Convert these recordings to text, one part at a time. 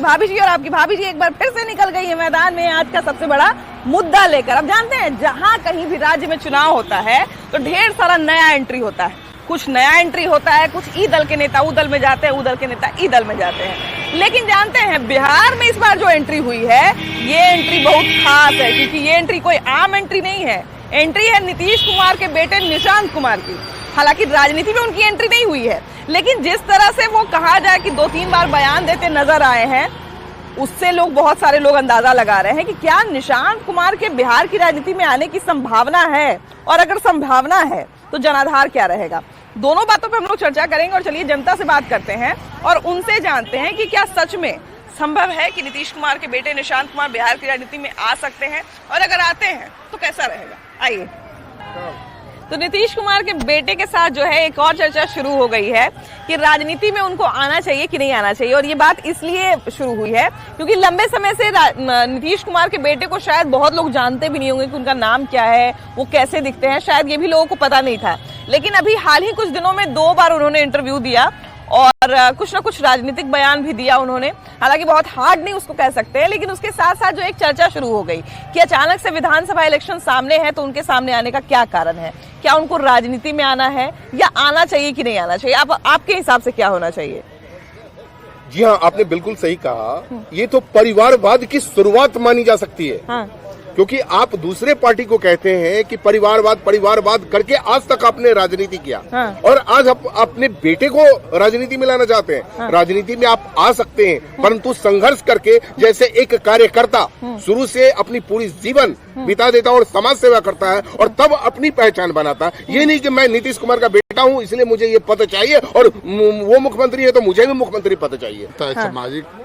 आपकी भाभी जी और आपकी भाभी जी एक बार फिर से निकल गई है मैदान में आज का सबसे बड़ा मुद्दा लेकर। अब जानते हैं जहां कहीं भी राज्य में चुनाव होता है तो ढेर सारा नया एंट्री होता है, कुछ नया एंट्री होता है, कुछ ई दल के नेता उ दल में जाते हैं, उ दल के नेता ई दल में जाते हैं। लेकिन जानते हैं बिहार में इस बार जो एंट्री हुई है ये एंट्री बहुत खास है, क्योंकि ये एंट्री कोई आम एंट्री नहीं है। एंट्री है नीतीश कुमार के बेटे निशांत कुमार की। हालांकि राजनीति में उनकी एंट्री नहीं हुई है, लेकिन जिस तरह से वो कहा जाए कि 2-3 बार बयान देते नजर आए हैं उससे बहुत सारे लोग अंदाजा लगा रहे हैं कि क्या निशांत कुमार के बिहार की राजनीति में आने की संभावना है, और अगर संभावना है तो जनाधार क्या रहेगा। दोनों बातों पर हम लोग चर्चा करेंगे और चलिए जनता से बात करते हैं और उनसे जानते हैं कि क्या सच में संभव है कि नीतीश कुमार के बेटे निशांत कुमार बिहार की राजनीति में आ सकते हैं, और अगर आते हैं तो कैसा रहेगा। आइए, तो नीतीश कुमार के बेटे के साथ जो है एक और चर्चा शुरू हो गई है कि राजनीति में उनको आना चाहिए कि नहीं आना चाहिए। और ये बात इसलिए शुरू हुई है क्योंकि लंबे समय से नीतीश कुमार के बेटे को शायद बहुत लोग जानते भी नहीं होंगे कि उनका नाम क्या है, वो कैसे दिखते हैं, शायद ये भी लोगों को पता नहीं था। लेकिन अभी हाल ही कुछ दिनों में 2 बार उन्होंने इंटरव्यू दिया और कुछ ना कुछ राजनीतिक बयान भी दिया उन्होंने। हालांकि बहुत हार्ड नहीं उसको कह सकते हैं, लेकिन उसके साथ साथ जो एक चर्चा शुरू हो गई कि अचानक से विधानसभा इलेक्शन सामने है तो उनके सामने आने का क्या कारण है, क्या उनको राजनीति में आना है या आना चाहिए कि नहीं आना चाहिए। आपके हिसाब से क्या होना चाहिए। जी हाँ, आपने बिल्कुल सही कहा। ये तो परिवारवाद की शुरुआत मानी जा सकती है। हाँ। क्योंकि आप दूसरे पार्टी को कहते हैं कि परिवारवाद करके आज तक आपने राजनीति किया। हाँ। और आज आप अपने बेटे को राजनीति में लाना चाहते हैं। हाँ। राजनीति में आप आ सकते हैं, परंतु संघर्ष करके, जैसे एक कार्यकर्ता शुरू से अपनी पूरी जीवन बिता देता और समाज सेवा करता है और तब अपनी पहचान बनाता है। ये नहीं कि मैं नीतीश कुमार का बेटा हूँ इसलिए मुझे ये पद चाहिए और वो मुख्यमंत्री है तो मुझे भी मुख्यमंत्री पद चाहिए। सामाजिक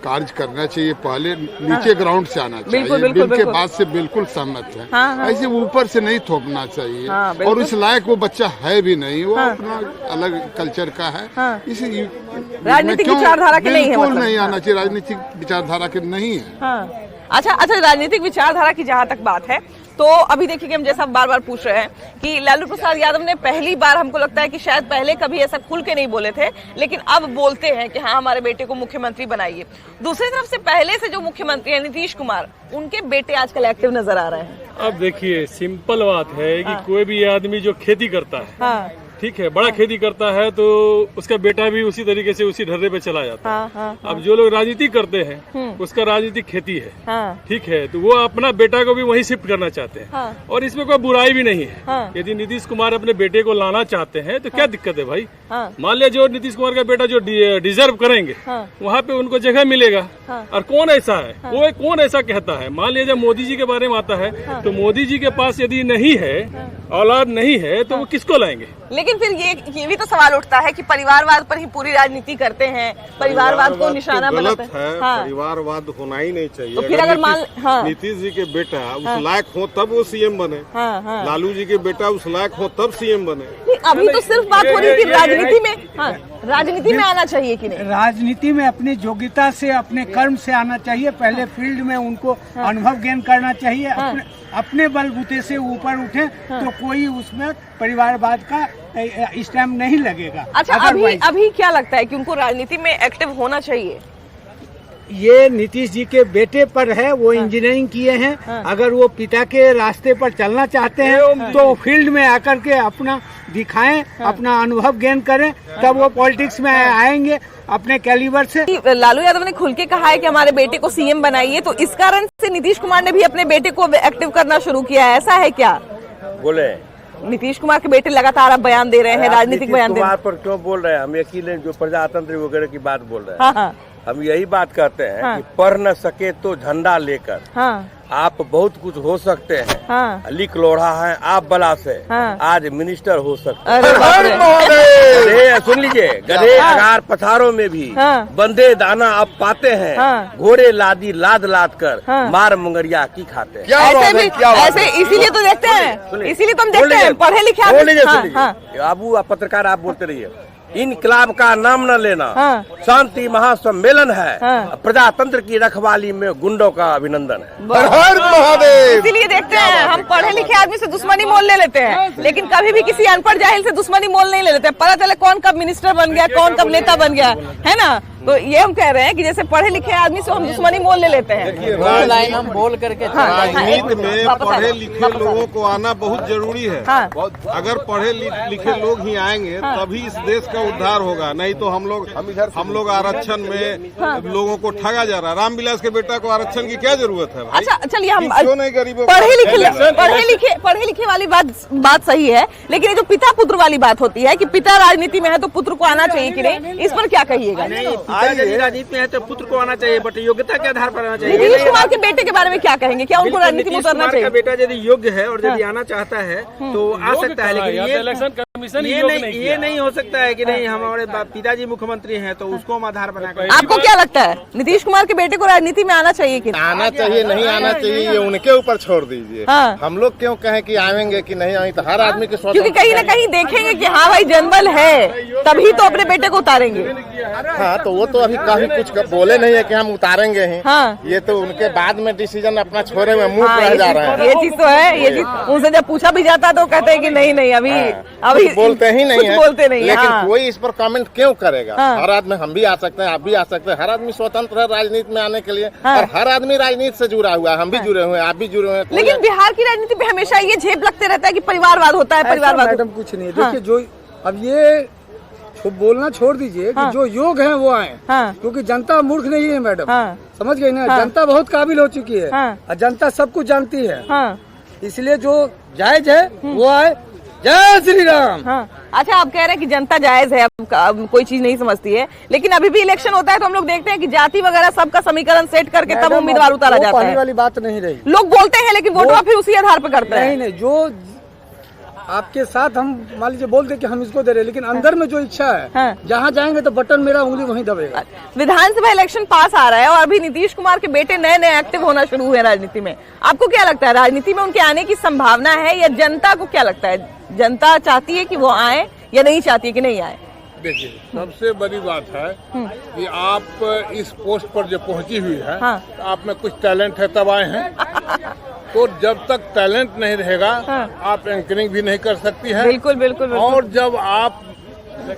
कार्य करना चाहिए, पहले नीचे ग्राउंड से आना चाहिए। बिल के बाद से बिल्कुल सहमत है। हाँ। ऐसे ऊपर से नहीं थोपना चाहिए। हाँ, और इस लायक वो बच्चा है भी नहीं, वो अपना अलग कल्चर का है। इसी राजनीतिक विचारधारा के नहीं है, बिल्कुल नहीं आना चाहिए, राजनीतिक विचारधारा के नहीं है। अच्छा, राजनीतिक विचारधारा की जहाँ तक बात है तो अभी देखिए कि हम जैसा बार बार पूछ रहे हैं कि लालू प्रसाद यादव ने पहली बार, हमको लगता है कि शायद पहले कभी ऐसा खुल के नहीं बोले थे, लेकिन अब बोलते हैं कि हाँ हमारे बेटे को मुख्यमंत्री बनाइए। दूसरी तरफ से पहले से जो मुख्यमंत्री है नीतीश कुमार, उनके बेटे आजकल एक्टिव नजर आ रहे हैं। अब देखिए सिंपल बात है कि कोई भी आदमी जो खेती करता है, ठीक है, बड़ा खेती करता है तो उसका बेटा भी उसी तरीके से उसी ढर्रे पे चला जाता है। अब जो लोग राजनीति करते हैं उसका राजनीतिक खेती है, ठीक है, तो वो अपना बेटा को भी वहीं शिफ्ट करना चाहते हैं। और इसमें कोई बुराई भी नहीं है। यदि नीतीश कुमार अपने बेटे को लाना चाहते हैं तो क्या दिक्कत है भाई। मान लिया जो नीतीश कुमार का बेटा जो डिजर्व करेंगे वहाँ पे उनको जगह मिलेगा। और कौन ऐसा है, वो कौन ऐसा कहता है। मान लिया जब मोदी जी के बारे में आता है तो मोदी जी के पास यदि नहीं है, औलाद नहीं है, तो वो किसको लाएंगे। लेकिन फिर ये भी तो सवाल उठता है कि परिवारवाद पर ही पूरी राजनीति करते हैं, परिवारवाद को निशाना बनाते हैं। परिवारवाद होना ही नहीं चाहिए। तो फिर अगर नीतीश जी के बेटा उस लायक हो तब वो सीएम बने। लालू जी के बेटा उस लायक हो तब सीएम बने। अभी तो सिर्फ बात हो रही थी राजनीति में। राजनीति में आना चाहिए कि नहीं। राजनीति में अपनी योग्यता से, अपने कर्म से आना चाहिए। पहले फील्ड में उनको अनुभव गेन करना चाहिए। अपने बलबूते से ऊपर उठे तो कोई उसमें परिवारवाद का स्टैम्प नहीं लगेगा। अच्छा, अभी क्या लगता है कि उनको राजनीति में एक्टिव होना चाहिए। ये नीतीश जी के बेटे पर है, वो इंजीनियरिंग किए हैं। अगर वो पिता के रास्ते पर चलना चाहते हैं तो फील्ड में आकर के अपना दिखाएं, अपना अनुभव गेन करें, तब वो पॉलिटिक्स में आएंगे अपने कैलिबर से। लालू यादव ने खुल के कहा है कि हमारे बेटे को सीएम बनाइए, तो इस कारण से नीतीश कुमार ने भी अपने बेटे को एक्टिव करना शुरू किया है, ऐसा है क्या। बोले नीतीश कुमार के बेटे लगातार अब बयान दे रहे हैं, राजनीतिक बयान दे रहे हैं। पर क्यों बोल रहे हैं हम, यकीन जो प्रजातंत्र वगैरह की बात बोल रहे हैं। हम यही बात कहते हैं कि पढ़ न सके तो झंडा लेकर आप बहुत कुछ हो सकते हैं। लिख लोढ़ा है आप बला से आज मिनिस्टर हो सकते हैं। सुन लीजिए, गधे अगार पथारों में भी बंदे दाना आप पाते हैं। घोड़े लादी लाद लाद कर मार मुंगरिया की खाते हैं। ऐसे इसीलिए तो देखते हैं, इसीलिए तो हम देखते हैं पढ़े लिखे। बाबू आप पत्रकार आप बोलते रहिए। इनकलाब का नाम न लेना शांति महासम्मेलन है। प्रजातंत्र की रखवाली में गुंडों का अभिनंदन है। इसीलिए देखते हैं हम पढ़े लिखे आदमी से दुश्मनी मोल ले लेते हैं, लेकिन कभी भी किसी अनपढ़ जाहिल से दुश्मनी मोल नहीं ले लेते हैं। पता चले कौन कब मिनिस्टर बन गया, कौन कब नेता बन गया, है ना। तो ये हम कह रहे हैं कि जैसे पढ़े लिखे आदमी से हम दुश्मनी मोल ले लेते हैं। लाइन हम बोल करके राजनीति में पढ़े लिखे लोगों को आना बहुत जरूरी है। अगर पढ़े लिखे लोग ही आएंगे तभी इस देश का उद्धार होगा, नहीं तो हम लोग आरक्षण में लोगों को ठगा जा रहा है। रामविलास के बेटा को आरक्षण की क्या जरूरत है भाई? अच्छा चलिए, हम क्यों नहीं गरीबों पढ़े लिखे वाली बात सही है, लेकिन ये जो पिता पुत्र वाली बात होती है कि पिता राजनीति में है तो पुत्र को आना चाहिए कि नहीं, इस पर क्या कहिएगा? राजनीति में है तो पुत्र को आना चाहिए, बट योग्यता के आधार पर आना चाहिए। नीतीश कुमार के बेटे के बारे में क्या कहेंगे, क्या उनको राजनीति में उतरना चाहिए? बेटा यदि योग्य है और यदि आना चाहता है तो आ सकता है, लेकिन इलेक्शन कमीशन ये नहीं हो सकता है कि नहीं हमारे पिताजी मुख्यमंत्री हैं तो उसको हम आधार बनाकर। आपको क्या लगता है, नीतीश कुमार के बेटे को राजनीति में आना चाहिए कि आना चाहिए नहीं आना चाहिए, ये उनके ऊपर छोड़ दीजिए। हम लोग क्यों कहें कि आएंगे कि नहीं आएंगे, तो हर आदमी के क्योंकि कहीं ना कहीं देखेंगे कि हाँ भाई जनबल है तभी तो अपने बेटे को उतारेंगे। हाँ, तो वो तो अभी काफी कुछ बोले नहीं है कि हम उतारेंगे ही। ये तो उनके बाद में डिसीजन अपना छोड़े में मुंह रह जा रहे हैं। ये चीज तो है, ये चीज उनसे जब पूछा भी जाता तो कहते हैं कि नहीं अभी बोलते ही नहीं है, बोलते नहीं। लेकिन कोई इस पर कमेंट क्यों करेगा? हर आदमी, हम भी आ सकते हैं, आप भी आ सकते हैं, हर आदमी स्वतंत्र है राजनीति में आने के लिए। और हर आदमी राजनीति से जुड़ा हुआ है, हम भी जुड़े हुए हैं, आप भी जुड़े हुए हैं। लेकिन बिहार की राजनीति में हमेशा ये झेप लगते रहता है कि परिवारवाद होता है, परिवारवाद। मैडम कुछ नहीं, देखिए जो अब ये बोलना छोड़ दीजिए कि जो योग है वो आए, क्योंकि जनता मूर्ख नहीं है मैडम, समझ गई ना? जनता बहुत काबिल हो चुकी है और जनता सब कुछ जानती है, इसलिए जो जायज है वो आए। जय श्री राम। अच्छा, आप कह रहे हैं कि जनता जायज है, अब कोई चीज नहीं समझती है, लेकिन अभी भी इलेक्शन होता है तो हम लोग देखते हैं कि जाति वगैरह सबका समीकरण सेट करके तब उम्मीदवार उतारा जाता है। पहली वाली बात नहीं रही, लोग बोलते हैं लेकिन वोटवा फिर उसी आधार पर करते हैं। नहीं, जो आपके साथ हम मान लीजिए बोलते कि हम इसको दे रहे हैं, लेकिन अंदर में जो इच्छा है जहाँ जाएंगे तो बटन मेरा उंगली वहीं दबेगा। विधानसभा इलेक्शन पास आ रहा है और अभी नीतीश कुमार के बेटे नए एक्टिव होना शुरू हुए राजनीति में। आपको क्या लगता है, राजनीति में उनके आने की संभावना है, या जनता को क्या लगता है, जनता चाहती है कि वो आए या नहीं चाहती है कि नहीं आए? देखिए, सबसे बड़ी बात है कि आप इस पोस्ट पर जो पहुंची हुई है, आप में कुछ टैलेंट है तब आए हैं। तो जब तक टैलेंट नहीं रहेगा आप एंकरिंग भी नहीं कर सकती हैं। बिल्कुल। और जब आप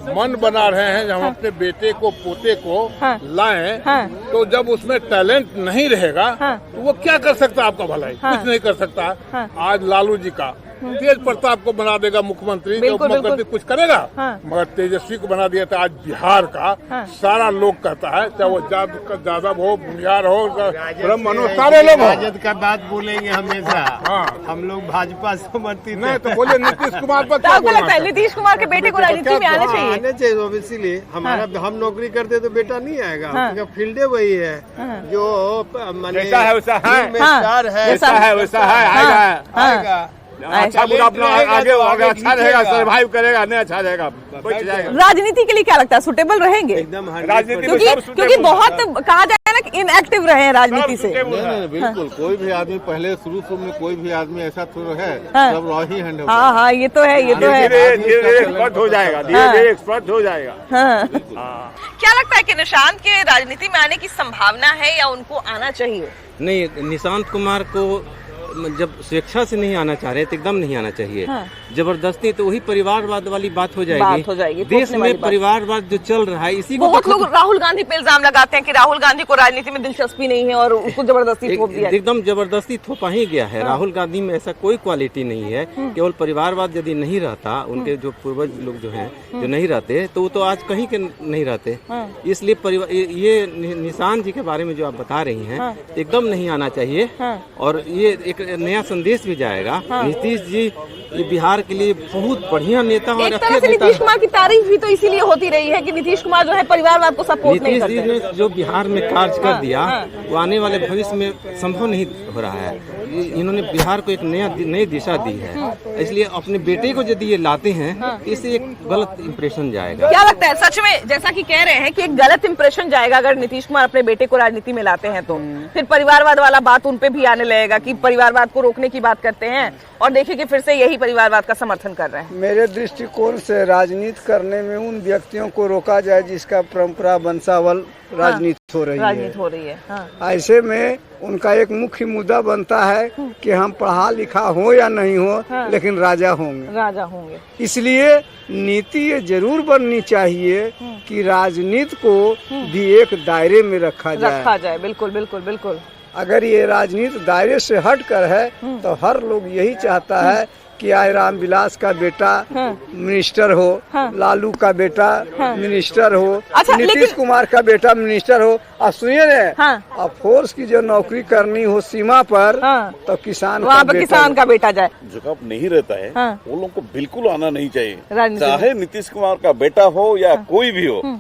मन बना रहे हैं हम अपने बेटे को पोते को लाएं, तो जब उसमें टैलेंट नहीं रहेगा तो वो क्या कर सकता है आपका भलाई? कुछ नहीं कर सकता। आज लालू जी का तेज प्रताप को बना देगा मुख्यमंत्री, मुख्यमंत्री कुछ करेगा, मगर तेजस्वी को बना दिया था। आज बिहार का सारा लोग कहता है, चाहे वो यादव हो, भूमिहार हो, ब्राह्मण हो, सारे लोग राजद का बात बोलेंगे हमेशा। हम लोग भाजपा समर्थी नहीं, तो बोले नीतीश कुमार पर क्या लगता है, नीतीश कुमार के बेटे को राजनीति में आना चाहिए? आने चाहिए, इसीलिए हमारा हम नौकरी करते तो बेटा नहीं आएगा, फील्डे वही है जो जैसा है वैसा है, आएगा। अच्छा बुरा अपना आगे अच्छा रहेगा, सर्वाइव करेगा, नहीं अच्छा रहेगा, बच जाएगा। राजनीति के लिए क्या लगता है, सुटेबल रहेंगे? एकदम राजनीति क्योंकि बहुत कहा जाए ना कि इनएक्टिव रहे हैं राजनीति से। नहीं, बिल्कुल कोई भी आदमी पहले शुरू में कोई भी आदमी ऐसा थोड़ा है, सब रॉ ही हैंड। हाँ, ये तो है, धीरे एक्सपर्ट हो जाएगा, धीरे एक्सपर्ट हो जाएगा। क्या लगता है कि निशांत के राजनीति में आने की संभावना है या उनको आना चाहिए? नहीं, निशांत कुमार को जब स्वेच्छा से नहीं आना चाह रहे तो एकदम नहीं आना चाहिए। जबरदस्ती तो वही परिवारवाद वाली बात हो जाएगी। देश में परिवारवाद जो चल रहा है इसी को बहुत लोग राहुल गांधी पे इल्जाम लगाते हैं कि राहुल गांधी को राजनीति में दिलचस्पी नहीं है और उसको जबरदस्ती थोप दिया। एकदम जबरदस्ती थोपा ही गया है। राहुल गांधी में ऐसा कोई क्वालिटी नहीं है। केवल परिवारवाद यदि नहीं रहता, उनके जो पूर्वज लोग जो हैं जो नहीं रहते, तो वो तो आज कहीं के नहीं रहते। इसलिए परिवार, ये निशांत जी के बारे में जो आप बता रही हैं, एकदम नहीं आना चाहिए। और ये एक नया संदेश भी जाएगा। नीतीश जी ये बिहार के लिए बहुत बढ़िया नेता और एक तरह से नीतीश कुमार की तारीफ भी तो इसीलिए होती रही है कि नीतीश कुमार जो है परिवारवाद को सपोर्ट नहीं करते। नीतीश जी ने जो बिहार में कार्य कर दिया वो आने वाले भविष्य में संभव नहीं हो रहा है। इन्होंने बिहार को एक नई दिशा दी है। इसलिए अपने बेटे को यदि ये लाते हैं इससे एक गलत इंप्रेशन जाएगा। क्या लगता है, सच में जैसा कि कह रहे हैं कि एक गलत इंप्रेशन जाएगा अगर नीतीश कुमार अपने बेटे को राजनीति में लाते हैं तो फिर परिवारवाद वाला बात उन पे भी आने लगेगा कि परिवारवाद को रोकने की बात करते हैं और देखिए कि फिर से यही परिवारवाद का समर्थन कर रहे हैं। मेरे दृष्टिकोण से राजनीति करने में उन व्यक्तियों को रोका जाए जिसका परंपरा वंशावल राजनीति हो रही है। राजनीति हो रही है। हाँ। ऐसे में उनका एक मुख्य मुद्दा बनता है कि हम पढ़ा लिखा हो या नहीं हो, लेकिन राजा होंगे। राजा होंगे। इसलिए नीति ये जरूर बननी चाहिए कि राजनीति को भी एक दायरे में रखा जाए। बिल्कुल बिल्कुल बिल्कुल। अगर ये राजनीति दायरे से हट कर है तो हर लोग यही चाहता है कि आय राम विलास का बेटा मिनिस्टर हो, लालू का बेटा मिनिस्टर हो, अच्छा, नीतीश कुमार का बेटा मिनिस्टर हो। अब सुनिए ने, अब फोर्स की जो नौकरी करनी हो सीमा पर, तो किसान वहाँ पर किसान का बेटा जाए। जगह नहीं रहता है, वो लोग को बिल्कुल आना नहीं चाहिए, चाहे नीतीश कुमार का बेटा हो या कोई भी हो।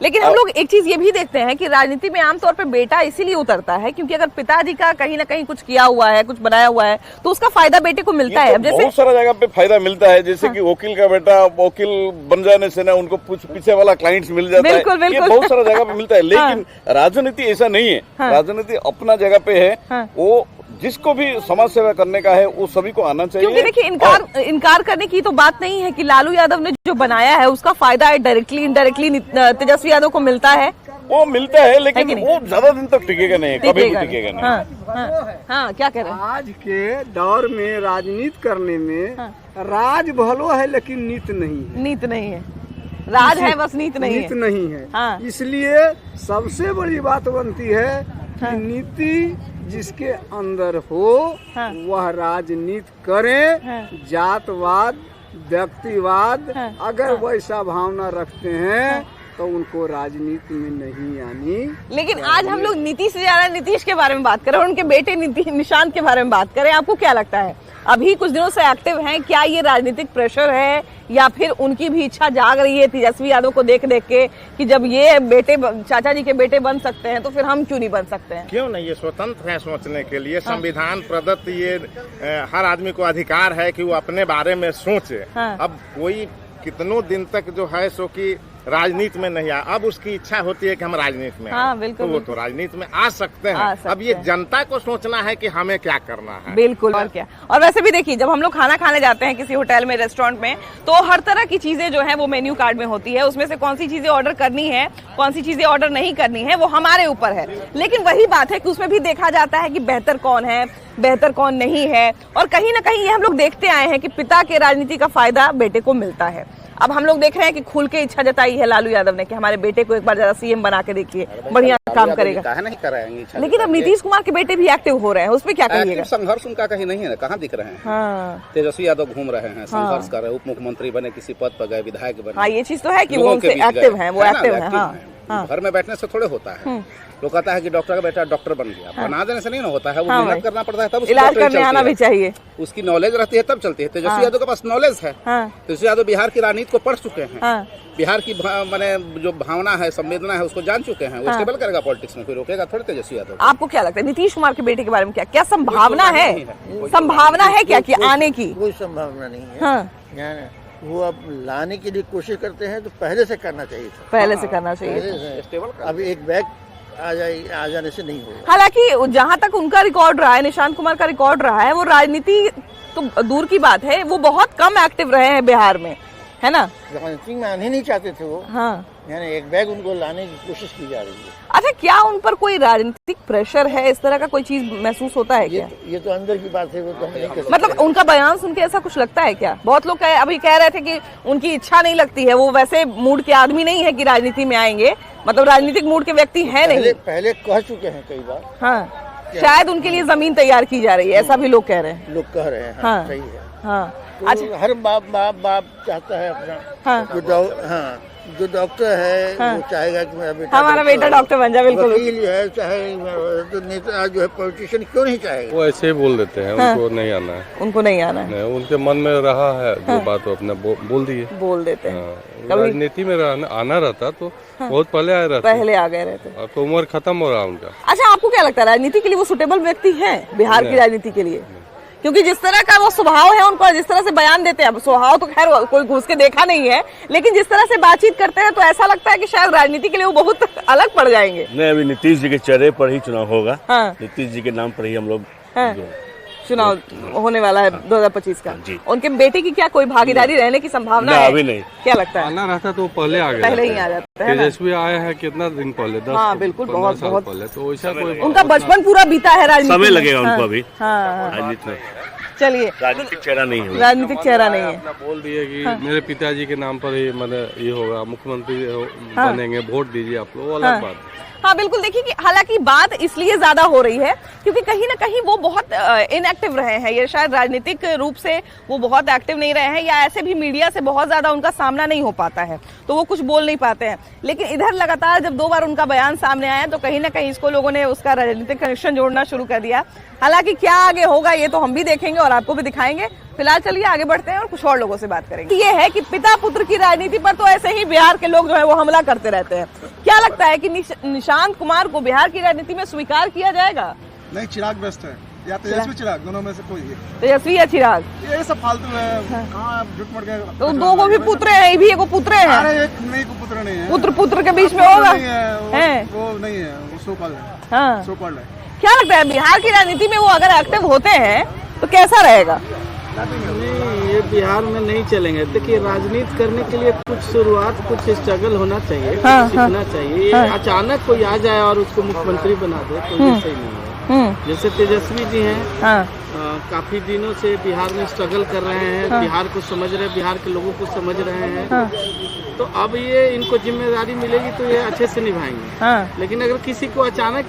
लेकिन हम लोग एक चीज ये भी देखते हैं कि राजनीति में आमतौर पे बेटा इसीलिए उतरता है क्योंकि अगर पिताजी का कहीं ना कहीं कुछ किया हुआ है, कुछ बनाया हुआ है, तो उसका फायदा बेटे को मिलता है। अब जैसे बहुत सारा जगह पे फायदा मिलता है, जैसे कि वकील का बेटा वकील बन जाने से ना उनको पीछे वाला क्लाइंट्स मिल जाता है। बिल्कुल। ये बहुत सारा जगह पे मिलता है, लेकिन राजनीति ऐसा नहीं है। राजनीति अपना जगह पे है, वो जिसको भी समाज सेवा करने का है वो सभी को आना चाहिए। क्योंकि देखिए इनकार करने की तो बात नहीं है कि लालू यादव ने जो बनाया है उसका फायदा डायरेक्टली इनडायरेक्टली तेजस्वी यादव को मिलता है। वो मिलता है, लेकिन वो ज्यादा दिन तक टिकेगा नहीं, कभी भी टिकेगा नहीं। हाँ, क्या कह रहे हैं? आज के दौर में राजनीति करने में राज भलो है लेकिन नीति नहीं है। नीति नहीं है, राज है बस नीति नहीं है। नीति नहीं है। इसलिए सबसे बड़ी बात बनती है कि नीति जिसके अंदर हो वह राजनीति करे। जातवाद, व्यक्तिवाद अगर वैसा भावना रखते हैं तो उनको राजनीति में नहीं आनी। लेकिन आज हम लोग नीतीश से ज्यादा नीतीश के बारे में बात करें, उनके बेटे निशांत के बारे में बात करें। आपको क्या लगता है, अभी कुछ दिनों से एक्टिव हैं, क्या ये राजनीतिक प्रेशर है या फिर उनकी भी इच्छा जाग रही है तेजस्वी यादव को देख देख के कि जब ये बेटे चाचा जी के बेटे बन सकते हैं तो फिर हम क्यों नहीं बन सकते हैं? क्यों नहीं, ये स्वतंत्र है सोचने के लिए। संविधान प्रदत्त ये हर आदमी को अधिकार है कि वो अपने बारे में सोचे। अब कोई कितनों दिन तक जो है सो कि राजनीति में नहीं आया, अब उसकी इच्छा होती है कि हम राजनीति में आए, तो वो तो राजनीति में आ सकते हैं। अब ये जनता को सोचना है कि हमें क्या करना है। बिल्कुल, और क्या। और वैसे भी देखिए, जब हम लोग खाना खाने जाते हैं किसी होटल में, रेस्टोरेंट में, तो हर तरह की चीजें जो है वो मेन्यू कार्ड में होती है। उसमें से कौन सी चीजें ऑर्डर करनी है, कौन सी चीजें ऑर्डर नहीं करनी है, वो हमारे ऊपर है। लेकिन वही बात है कि उसमें भी देखा जाता है कि बेहतर कौन है, बेहतर कौन नहीं है। और कहीं ना कहीं ये हम लोग देखते आए हैं कि पिता के राजनीति का फायदा बेटे को मिलता है। अब हम लोग देख रहे हैं कि खुल के इच्छा जताई है लालू यादव ने कि हमारे बेटे को एक बार जरा सीएम बना के देखिए, बढ़िया काम करेगा। नहीं कराएंगे। लेकिन अब नीतीश कुमार के बेटे भी एक्टिव हो रहे हैं, उसमें क्या कहिएगा? संघर्ष उनका कहीं नहीं है, कहाँ दिख रहे हैं? तेजस्वी यादव घूम रहे हैं, संघर्ष कर रहे हैं, उप मुख्यमंत्री बने, किसी पद पर गए, विधायक बने। हाँ, ये चीज तो है कि वो उनसे एक्टिव है, वो एक्टिव है। घर में बैठने से थोड़े होता है। लोग कहता है कि डॉक्टर का बेटा डॉक्टर बन गया, बना देने से नहीं ना होता है, वो मेहनत करना पड़ता है, तब इलाज करने आना भी चाहिए। उसकी नॉलेज रहती है तब चलती है। तेजस्वी यादव के पास नॉलेज है। तेजस्वी यादव बिहार की राजनीति को पढ़ चुके हैं, बिहार की माने जो भावना है, संवेदना है, उसको जान चुके हैं। वो स्टेबल करेगा पॉलिटिक्स में, कोई रोकेगा थोड़ी तेजस्वी यादव। आपको क्या लगता है नीतीश कुमार के बेटे के बारे में, क्या संभावना है? संभावना है क्या कि आने की? कोई संभावना नहीं है। वो अब लाने के लिए कोशिश करते हैं तो पहले से करना चाहिए था। पहले से करना चाहिए। अब एक बैग आ जाने से नहीं होगा। हालांकि जहां तक उनका रिकॉर्ड रहा है, निशांत कुमार का रिकॉर्ड रहा है, वो राजनीति तो दूर की बात है, वो बहुत कम एक्टिव रहे हैं बिहार में, है ना? राजनीति में आने नहीं चाहते थे वो। यानी एक बैग उनको लाने की कोशिश की जा रही है। अच्छा, क्या उन पर कोई राजनीतिक प्रेशर है, इस तरह का कोई चीज महसूस होता है क्या? ये तो अंदर की बात है, वो तो हम नहीं कर सकते। मतलब उनका बयान सुन के ऐसा कुछ लगता है क्या? बहुत लोग अभी कह रहे थे कि उनकी इच्छा नहीं लगती है, वो वैसे मूड के आदमी नहीं है कि राजनीति में आएंगे, मतलब राजनीतिक मूड के व्यक्ति है नहीं। पहले कह चुके हैं कई बार। हाँ, शायद उनके लिए जमीन तैयार की जा रही है, ऐसा भी लोग कह रहे हैं। लोग कह रहे हैं, हाँ, सही है। हाँ, तो अच्छा, हर बाप चाहता है अपना जो डॉक्टर है वो चाहेगा कि हमारा बेटा डॉक्टर बन जाए। बिल्कुल, वकील है, चाहे तो नेता जो है पॉलिटिशियन क्यों नहीं चाहेगा? वो ऐसे ही बोल देते हैं, उनको नहीं आना है, उनको नहीं आना है, उनके मन में रहा है जो बात वो अपने बोल दिए, बोल देते हैं। राजनीति में आना रहता तो बहुत पहले आए रहते, पहले आ गए रहते। अब तो उम्र खत्म हो रहा उनका। अच्छा, आपको क्या लगता है राजनीति के लिए वो सुटेबल व्यक्ति है बिहार की राजनीति के लिए? क्योंकि जिस तरह का वो स्वभाव है उनका, जिस तरह से बयान देते हैं, स्वभाव तो खैर कोई घुस के देखा नहीं है, लेकिन जिस तरह से बातचीत करते हैं तो ऐसा लगता है कि शायद राजनीति के लिए वो बहुत अलग पड़ जाएंगे। नहीं, अभी नीतीश जी के चेहरे पर ही चुनाव होगा। नीतीश जी के नाम पर ही हम लोग चुनाव होने वाला है 2025 का। उनके बेटे की क्या कोई भागीदारी रहने की संभावना है? अभी नहीं। क्या लगता है? आना रहता तो पहले आ गया, पहले ही आ जाता है ना? तेजस्वी आया है कितना दिन पहले, 10 हाँ बिल्कुल, बहुत बहुत पहले, तो ऐसा कोई उनका बचपन पूरा बीता है राजनीति में। समय लगेगा उनको अभी हाँ, राजनीति में। चलिए, राजनीतिक चेहरा नहीं है, राजनीतिक चेहरा नहीं है। अपना बोल दिए कि मेरे पिताजी के नाम पर ही मतलब ये होगा, मुख्यमंत्री बनेंगे, वोट दीजिए आप लोग, वो अलग बात है। हाँ बिल्कुल, देखिए कि हालांकि बात इसलिए ज्यादा हो रही है क्योंकि कहीं ना कहीं वो बहुत इनएक्टिव रहे हैं, ये शायद राजनीतिक रूप से वो बहुत एक्टिव नहीं रहे हैं, या ऐसे भी मीडिया से बहुत ज्यादा उनका सामना नहीं हो पाता है, तो वो कुछ बोल नहीं पाते हैं। लेकिन इधर लगातार जब 2 बार उनका बयान सामने आया तो कहीं ना कहीं इसको लोगों ने उसका राजनीतिक कनेक्शन जोड़ना शुरू कर दिया। हालांकि क्या आगे होगा ये तो हम भी देखेंगे और आपको भी दिखाएंगे। फिलहाल चलिए आगे बढ़ते हैं और कुछ और लोगों से बात करेंगे। ये है कि पिता पुत्र की राजनीति पर तो ऐसे ही बिहार के लोग जो है वो हमला करते रहते हैं। क्या लगता है कि निशांत कुमार को बिहार की राजनीति में स्वीकार किया जाएगा? नहीं, चिराग बेस्ट है, या तेजस्वी चिराग, दोनों में से कोई है। तेजस्वी या चिराग? ये सब फालतू है, कहाँ झूठ मर गए। तो 2 को भी पुत्र है, ये भी एगो पुत्र है। अरे एक नहीं को पुत्र नहीं है, पुत्र के बीच में होगा, वो नहीं है, वो सोपाल है। हाँ, सोपाल है। क्या लगता है बिहार की राजनीति में वो अगर एक्टिव होते हैं तो कैसा रहेगा? नहीं, ये बिहार में नहीं चलेंगे। देखिए, राजनीति करने के लिए कुछ शुरुआत, कुछ स्ट्रगल होना चाहिए, सीखना चाहिए। अचानक कोई आ जाए और उसको मुख्यमंत्री बना दे तो ये सही नहीं है। जैसे तेजस्वी जी हैं, काफी दिनों से बिहार में स्ट्रगल कर रहे हैं, बिहार को समझ रहे हैं, बिहार के लोगों को समझ रहे हैं, तो अब ये इनको जिम्मेदारी मिलेगी तो ये अच्छे से निभाएंगे। लेकिन अगर किसी को अचानक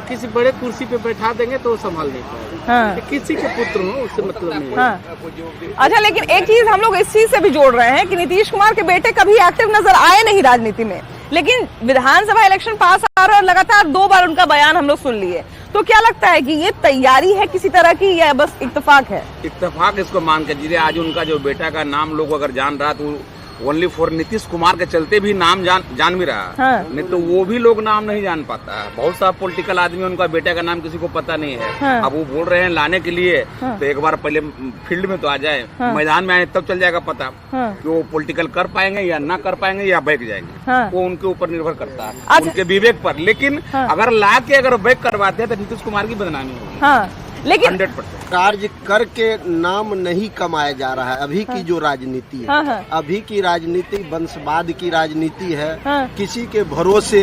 किसी बड़े कुर्सी पे बैठा देंगे तो वो संभाल नहीं पाएगा। किसी के पुत्र हो उससे मतलब नहीं है। अच्छा, लेकिन एक चीज हम लोग इस चीज से भी जोड़ रहे हैं कि नीतीश कुमार के बेटे कभी एक्टिव नजर आए नहीं राजनीति में, लेकिन विधानसभा इलेक्शन पास आ रहा है और लगातार 2 बार उनका बयान हम लोग सुन लिए। तो क्या लगता है कि ये तैयारी है किसी तरह की या बस इत्तेफाक है? इत्तेफाक इसको मान के जीजिए। आज उनका जो बेटा का नाम लोग अगर जान रहा तो ओनली फॉर नीतीश कुमार के चलते भी नाम जान भी रहा। नहीं तो वो भी लोग नाम नहीं जान पाता है। बहुत सा पॉलिटिकल आदमी, उनका बेटा का नाम किसी को पता नहीं है। अब वो बोल रहे हैं लाने के लिए, तो एक बार पहले फील्ड में तो आ जाए, मैदान में आए तब चल जाएगा पता कि वो पॉलिटिकल कर पाएंगे या ना कर पाएंगे या बैक जाएंगे। वो उनके ऊपर निर्भर करता है, उनके विवेक पर। लेकिन अगर ला के अगर बैक करवाते हैं तो नीतीश कुमार की बदनामी होगी। लेकिन 100% कार्य करके नाम नहीं कमाया जा रहा है। अभी की जो राजनीति है, अभी की राजनीति वंशवाद की राजनीति है। किसी के भरोसे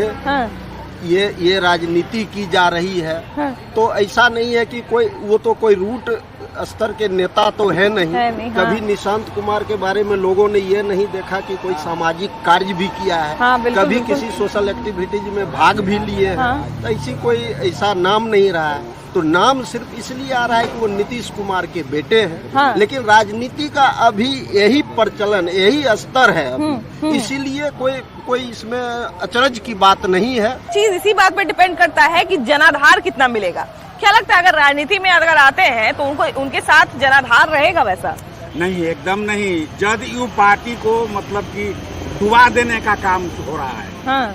ये राजनीति की जा रही है। तो ऐसा नहीं है कि वो तो कोई रूट स्तर के नेता तो है नहीं। कभी निशांत कुमार के बारे में लोगों ने ये नहीं देखा कि कोई सामाजिक कार्य भी किया है। कभी किसी सोशल एक्टिविटीज में भाग भी लिए हैं। तो ऐसी कोई ऐसा नाम नहीं रहा है। तो नाम सिर्फ इसलिए आ रहा है कि वो नीतीश कुमार के बेटे हैं। लेकिन राजनीति का अभी यही प्रचलन, यही स्तर है अभी। इसीलिए कोई इसमें अचरज की बात नहीं है। चीज इसी बात पे डिपेंड करता है कि जनाधार कितना मिलेगा। क्या लगता है अगर राजनीति में अगर आते हैं तो उनके साथ जनाधार रहेगा? वैसा नहीं, एकदम नहीं। जदयू पार्टी को मतलब कि डुबा देने का काम हो रहा है।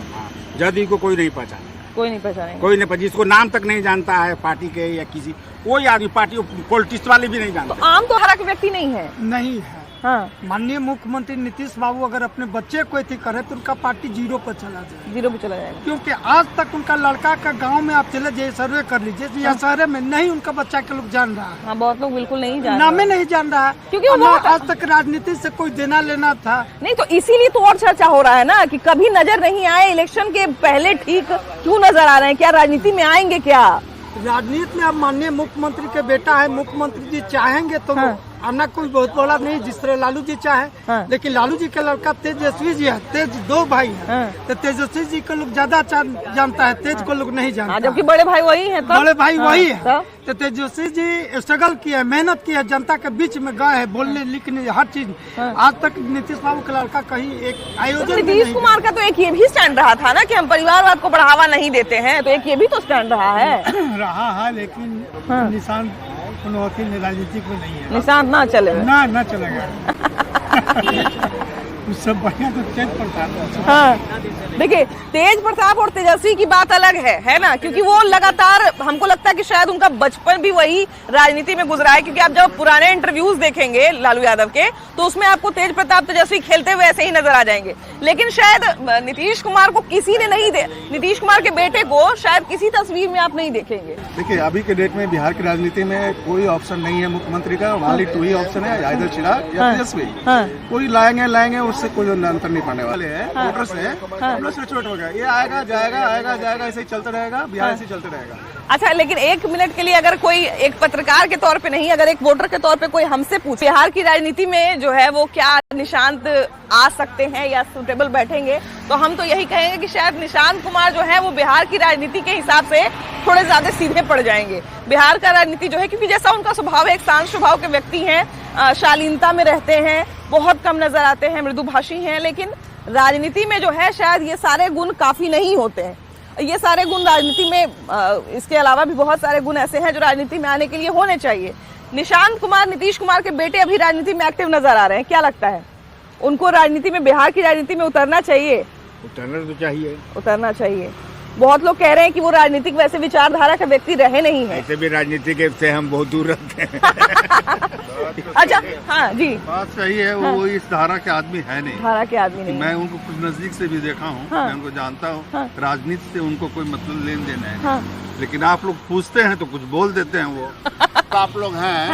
जदयू को कोई नहीं पहचाना, कोई नहीं पहचानेगा, कोई नहीं, जिसको नाम तक नहीं जानता है पार्टी के या किसी कोई आदमी, पार्टी पॉलिटिक्स वाले भी नहीं जानते। तो आम तो हरा के व्यक्ति नहीं है। नहीं है। माननीय मुख्यमंत्री नीतीश बाबू अगर अपने बच्चे को एथी करे तो उनका पार्टी 0 पर चला जाए। 0 पे चला जाएगा, क्योंकि आज तक उनका लड़का का गांव में आप चले जाइए, सर्वे कर लीजिए, या शहर में नहीं उनका बच्चा के लोग जान रहा है। बहुत लोग बिल्कुल नहीं जान, नामे नहीं जान रहा है, क्योंकि आज तक राजनीति से कोई देना लेना था नहीं। तो इसीलिए तो और चर्चा हो रहा है ना कि कभी नजर नहीं आए, इलेक्शन के पहले ठीक क्यों नजर आ रहे हैं? क्या राजनीति में आएंगे? क्या राजनीति में अब माननीय मुख्यमंत्री के बेटा है, मुख्यमंत्री जी चाहेंगे तो आना कोई बहुत बड़ा नहीं, जिस तरह लालू जी चाहे। लेकिन लालू जी का लड़का तेजस्वी जी है, तेज 2 भाई है। तो तेजस्वी जी को लोग ज्यादा जानता है, तेज को लोग नहीं जानता। जबकि बड़े भाई वही है। बड़े भाई वही है। तो तेजस्वी जी स्ट्रगल किया, मेहनत किया, जनता के बीच में गए हैं, बोलने लिखने हर चीज। आज तक नीतीश बाबू का लड़का कहीं एक आयोजन। नीतीश कुमार का तो एक ये भी स्टैंड रहा था ना कि हम परिवारवाद को बढ़ावा नहीं देते हैं, तो एक ये भी तो स्टैंड रहा है। लेकिन निशान राजनीति में नहीं है। निशान ना चलेगा, ना चलेगा। सब बढ़िया तो तेज प्रताप। हाँ देखिए, तेज प्रताप और तेजस्वी की बात अलग है ना, क्योंकि वो लगातार, हमको लगता है कि शायद उनका बचपन भी वही राजनीति में गुजरा है, क्योंकि आप जब पुराने इंटरव्यूज देखेंगे लालू यादव के तो उसमें आपको तेज प्रताप तेजस्वी खेलते हुए ऐसे ही नजर आ जाएंगे। लेकिन शायद नीतीश कुमार को किसी ने नहीं दे, नीतीश कुमार के बेटे को शायद किसी तस्वीर में आप नहीं देखेंगे। देखिए, अभी के डेट में बिहार की राजनीति में कोई ऑप्शन नहीं है मुख्यमंत्री का, वाली टू ही ऑप्शन है, या इधर चिराग या तेजस्वी। कोई लाएंगे उससे कोई अंतर नहीं पड़ने वाले हैं। वोटर से छोट हो गया, ये आएगा जाएगा, ऐसे ही चलता रहेगा, बिहार ऐसे ही चलते रहेगा। अच्छा, लेकिन एक मिनट के लिए अगर कोई एक पत्रकार के तौर पे नहीं, अगर एक वोटर के तौर पे कोई हमसे पूछे बिहार की राजनीति में जो है वो क्या निशांत आ सकते हैं या सुटेबल बैठेंगे, तो हम तो यही कहेंगे कि शायद निशांत कुमार जो है वो बिहार की राजनीति के हिसाब से थोड़े ज्यादा सीधे पड़ जाएंगे। बिहार का राजनीति जो है, क्योंकि जैसा उनका स्वभाव है, एक शांत स्वभाव के व्यक्ति हैं, शालीनता में रहते हैं, बहुत कम नजर आते हैं, मृदुभाषी हैं, लेकिन राजनीति में जो है शायद ये सारे गुण काफी नहीं होते हैं। ये सारे गुण राजनीति में, इसके अलावा भी बहुत सारे गुण ऐसे हैं जो राजनीति में आने के लिए होने चाहिए। निशांत कुमार, नीतीश कुमार के बेटे अभी राजनीति में एक्टिव नजर आ रहे हैं, क्या लगता है उनको राजनीति में, बिहार की राजनीति में उतरना चाहिए? उतरना चाहिए। बहुत लोग कह रहे हैं कि वो राजनीतिक वैसे विचारधारा का व्यक्ति रहे नहीं है। ऐसे भी राजनीति के से हम बहुत दूर रहते हैं। अच्छा, हाँ जी, बात सही है। वो इस धारा के आदमी है नहीं, धारा के आदमी नहीं। मैं उनको कुछ नजदीक से भी देखा हूँ, मैं उनको जानता हूँ। राजनीति से उनको कोई मतलब लेन देन है, लेकिन आप लोग पूछते हैं तो कुछ बोल देते हैं। वो आप लोग हैं,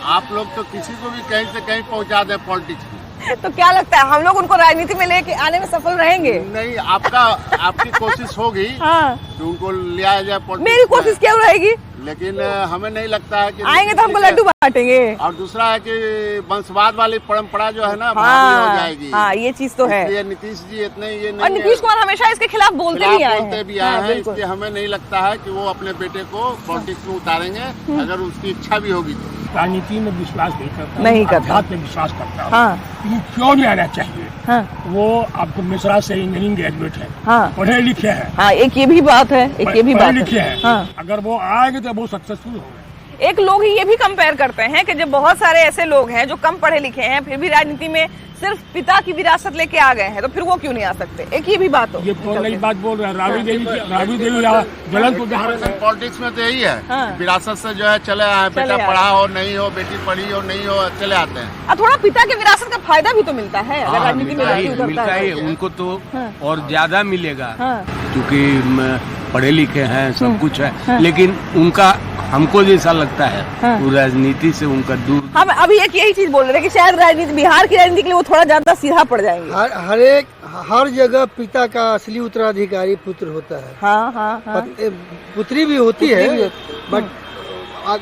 आप लोग तो किसी को भी कहीं से कहीं पहुँचा दे पॉलिटिक्स में। तो क्या लगता है हम लोग उनको राजनीति में लेके आने में सफल रहेंगे? नहीं, आपकी कोशिश होगी कि उनको ले आया जाए पॉलिटिक्स। मेरी कोशिश क्या रहेगी? लेकिन हमें नहीं लगता है कि आएंगे तो हमको लड्डू बांटेंगे। और दूसरा है कि वंशवाद वाली परंपरा जो है ना, भारी हो जाएगी। हाँ, ये चीज तो है। इसलिए नीतीश जी इतने ये नहीं, और नीतीश कुमार हमेशा इसके खिलाफ बोलते भी आए हैं। इसलिए हमें नहीं लगता है कि वो अपने बेटे को पॉलिटिक्स में उतारेंगे, अगर उसकी इच्छा भी होगी तो। राजनीति में विश्वास नहीं करता, अध्यात्म में विश्वास करता हूँ। क्यों नहीं आना चाहिए? वो आपको मिश्रा से इंजीनियरिंग ग्रेजुएट है, पढ़े लिखे हैं। एक ये भी बात है, एक ये भी बात है। अगर वो आएंगे तो वो सक्सेसफुल होंगे। एक लोग ही ये भी कंपेयर करते हैं कि जब बहुत सारे ऐसे लोग हैं जो कम पढ़े लिखे हैं, फिर भी राजनीति में सिर्फ पिता की विरासत लेके आ गए हैं, तो फिर वो क्यों नहीं आ सकते? एक ये भी बात हो। ये तो नई बात बोल रहे हैं। राबड़ी देवी जलन को पॉलिटिक्स में तो यही है, विरासत से जो है चले आए, बेटा पढ़ा हो नहीं हो, बेटी पढ़ी हो नहीं हो, चले आते हैं। थोड़ा पिता के विरासत का फायदा भी तो मिलता है अगर राजनीति में मिलता है। उनको तो और ज्यादा मिलेगा, क्योंकि पढ़े लिखे हैं, सब कुछ है, लेकिन उनका, हमको जैसा लगता है वो राजनीति से उनका दूर। हम अभी एक यही चीज बोल रहे हैं कि शायद राजनीति, बिहार की राजनीति के लिए वो थोड़ा ज्यादा सीधा पड़ जाएंगे। हर जगह पिता का असली उत्तराधिकारी पुत्र होता है। पुत्री भी होती है, बट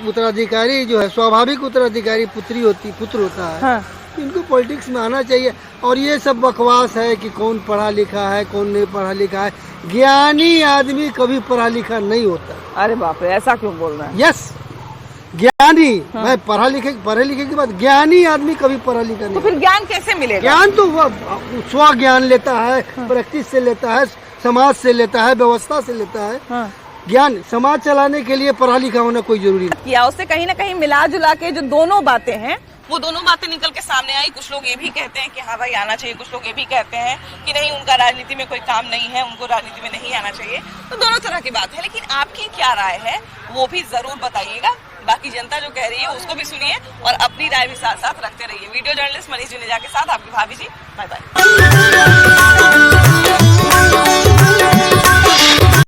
उत्तराधिकारी जो है, स्वाभाविक उत्तराधिकारी पुत्र होता है। इनको पॉलिटिक्स में आना चाहिए। और ये सब बकवास है कि कौन पढ़ा लिखा है, कौन नहीं पढ़ा लिखा है। ज्ञानी आदमी कभी पढ़ा लिखा नहीं होता। अरे बाप रे, ऐसा क्यों बोल रहे हैं? यस, ज्ञानी, मैं पढ़े लिखे की बात, ज्ञानी आदमी कभी पढ़ा लिखा नहीं। तो फिर ज्ञान कैसे मिलेगा? ज्ञान तो वो स्व ज्ञान लेता है, प्रैक्टिस से लेता है, समाज से लेता है, व्यवस्था से लेता है। ज्ञान समाज चलाने के लिए पढ़ा लिखा होना कोई जरूरी नहीं। किया उससे कहीं ना कहीं मिला जुला के जो दोनों बातें हैं, वो दोनों बातें निकल के सामने आई। कुछ लोग ये भी कहते हैं कि हाँ भाई आना चाहिए, कुछ लोग ये भी कहते हैं कि नहीं, उनका राजनीति में कोई काम नहीं है, उनको राजनीति में नहीं आना चाहिए। तो दोनों तरह की बात है, लेकिन आपकी क्या राय है वो भी जरूर बताइएगा। बाकी जनता जो कह रही है उसको भी सुनिए और अपनी राय भी साथ साथ रखते रहिए। वीडियो जर्नलिस्ट मनीष जुनेजा के साथ आपकी भाभी जी।